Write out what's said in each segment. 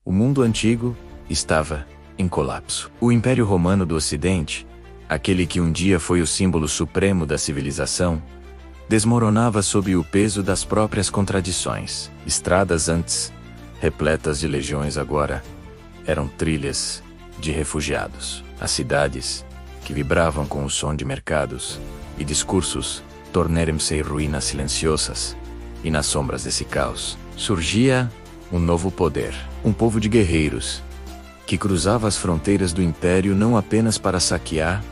O mundo antigo estava em colapso. O Império Romano do Ocidente, aquele que um dia foi o símbolo supremo da civilização, desmoronava sob o peso das próprias contradições. Estradas antes repletas de legiões agora eram trilhas de refugiados. As cidades, que vibravam com o som de mercados e discursos, tornaram-se ruínas silenciosas, e nas sombras desse caos surgia um novo poder, um povo de guerreiros, que cruzava as fronteiras do Império não apenas para saquear,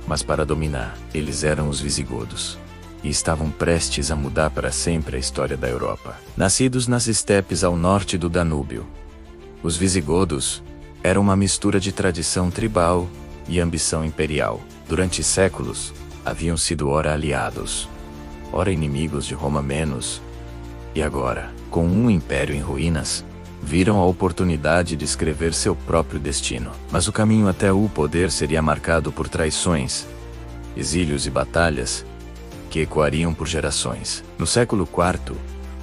mas para dominar. Eles eram os visigodos, e estavam prestes a mudar para sempre a história da Europa. Nascidos nas estepes ao norte do Danúbio, os visigodos eram uma mistura de tradição tribal e ambição imperial. Durante séculos, haviam sido ora aliados, ora inimigos de Roma menos, e agora, com um império em ruínas, viram a oportunidade de escrever seu próprio destino. Mas o caminho até o poder seria marcado por traições, exílios e batalhas que ecoariam por gerações. No século IV,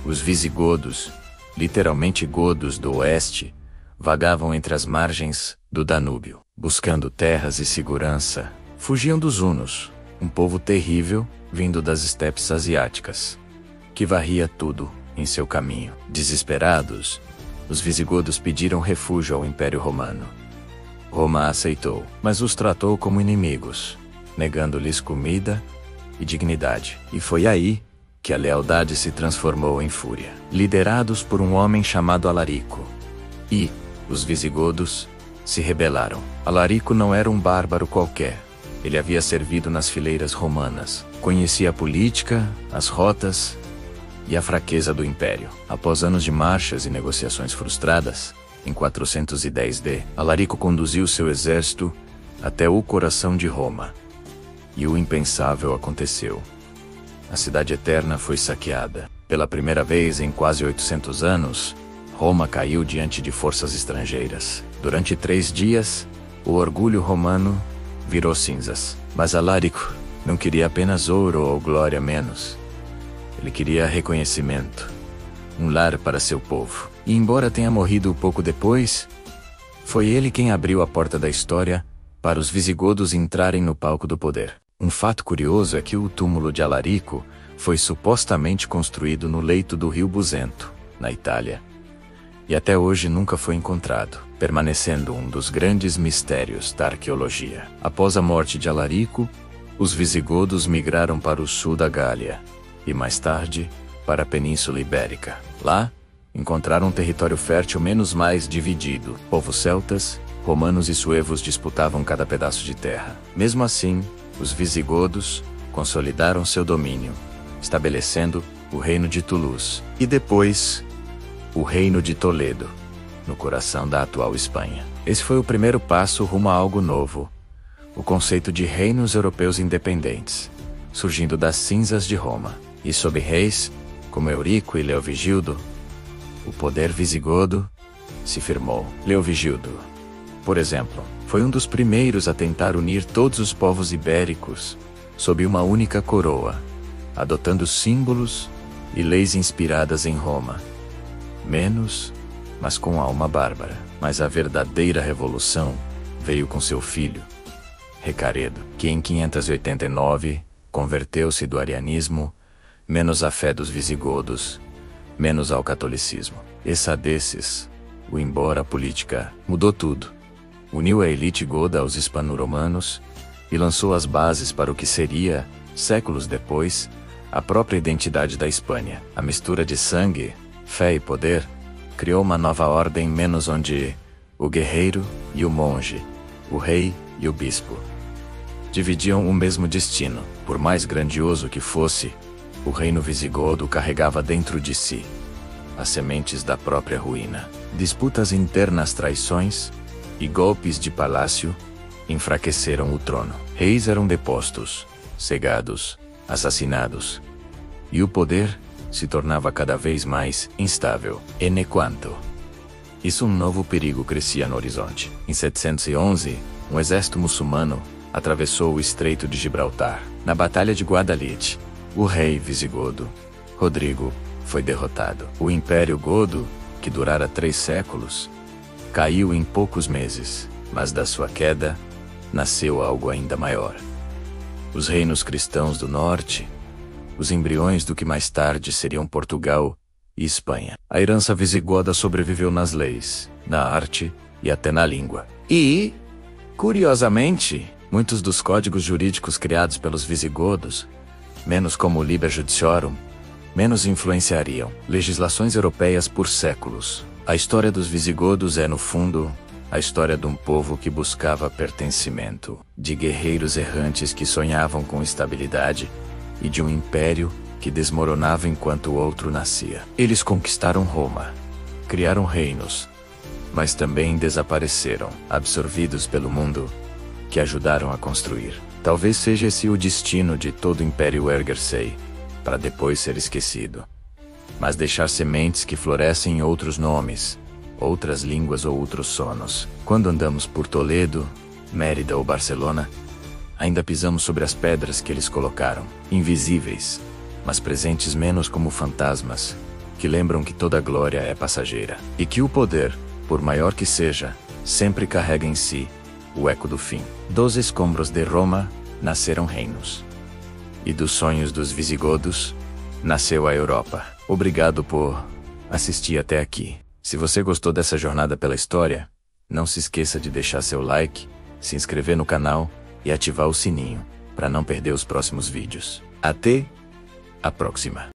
os visigodos, literalmente godos do oeste, vagavam entre as margens do Danúbio, buscando terras e segurança. Fugiam dos hunos, um povo terrível vindo das estepes asiáticas, que varria tudo em seu caminho. Desesperados, os visigodos pediram refúgio ao Império Romano. Roma aceitou, mas os tratou como inimigos, negando-lhes comida e dignidade. E foi aí que a lealdade se transformou em fúria. Liderados por um homem chamado Alarico, os visigodos se rebelaram. Alarico não era um bárbaro qualquer. Ele havia servido nas fileiras romanas, conhecia a política, as rotas e a fraqueza do império. Após anos de marchas e negociações frustradas, em 410 d, Alarico conduziu seu exército até o coração de Roma. E o impensável aconteceu. A cidade eterna foi saqueada. Pela primeira vez em quase 800 anos, Roma caiu diante de forças estrangeiras. Durante 3 dias, o orgulho romano virou cinzas. Mas Alarico não queria apenas ouro ou glória menos. Ele queria reconhecimento, um lar para seu povo. E embora tenha morrido pouco depois, foi ele quem abriu a porta da história para os visigodos entrarem no palco do poder. Um fato curioso é que o túmulo de Alarico foi supostamente construído no leito do rio Busento, na Itália, e até hoje nunca foi encontrado, permanecendo um dos grandes mistérios da arqueologia. Após a morte de Alarico, os visigodos migraram para o sul da Gália, e mais tarde, para a Península Ibérica. Lá, encontraram um território fértil menos mais dividido. Povos celtas, romanos e suevos disputavam cada pedaço de terra. Mesmo assim, os visigodos consolidaram seu domínio, estabelecendo o Reino de Toulouse e depois o Reino de Toledo, no coração da atual Espanha. Esse foi o primeiro passo rumo a algo novo, o conceito de reinos europeus independentes, surgindo das cinzas de Roma. E sob reis como Eurico e Leovigildo, o poder visigodo se firmou. Leovigildo, por exemplo, foi um dos primeiros a tentar unir todos os povos ibéricos sob uma única coroa, adotando símbolos e leis inspiradas em Roma. Menos, mas com alma bárbara. Mas a verdadeira revolução veio com seu filho, Recaredo, que em 589 converteu-se do arianismo, menos à fé dos visigodos, menos ao catolicismo. Essa desses, o embora a política, mudou tudo. Uniu a elite goda aos hispano-romanos e lançou as bases para o que seria, séculos depois, a própria identidade da Espanha. A mistura de sangue, fé e poder criou uma nova ordem menos onde o guerreiro e o monge, o rei e o bispo, dividiam o mesmo destino. Por mais grandioso que fosse, o reino visigodo carregava dentro de si as sementes da própria ruína. Disputas internas, traições e golpes de palácio enfraqueceram o trono. Reis eram depostos, cegados, assassinados, e o poder se tornava cada vez mais instável. Enquanto isso, um novo perigo crescia no horizonte. Em 711, um exército muçulmano atravessou o Estreito de Gibraltar. Na Batalha de Guadalete, o rei visigodo, Rodrigo, foi derrotado. O Império Godo, que durara 3 séculos, caiu em poucos meses, mas da sua queda, nasceu algo ainda maior. Os reinos cristãos do norte, os embriões do que mais tarde seriam Portugal e Espanha. A herança visigoda sobreviveu nas leis, na arte e até na língua. E, curiosamente, muitos dos códigos jurídicos criados pelos visigodos, menos como o Liber Judiciorum, menos influenciariam legislações europeias por séculos. A história dos visigodos é, no fundo, a história de um povo que buscava pertencimento, de guerreiros errantes que sonhavam com estabilidade e de um império que desmoronava enquanto o outro nascia. Eles conquistaram Roma, criaram reinos, mas também desapareceram, absorvidos pelo mundo que ajudaram a construir. Talvez seja esse o destino de todo o Império erguer-se, para depois ser esquecido, mas deixar sementes que florescem em outros nomes, outras línguas ou outros sonos. Quando andamos por Toledo, Mérida ou Barcelona, ainda pisamos sobre as pedras que eles colocaram, invisíveis, mas presentes menos como fantasmas, que lembram que toda glória é passageira, e que o poder, por maior que seja, sempre carrega em si o eco do fim. Dos escombros de Roma, nasceram reinos. E dos sonhos dos visigodos, nasceu a Europa. Obrigado por assistir até aqui. Se você gostou dessa jornada pela história, não se esqueça de deixar seu like, se inscrever no canal e ativar o sininho, para não perder os próximos vídeos. Até a próxima!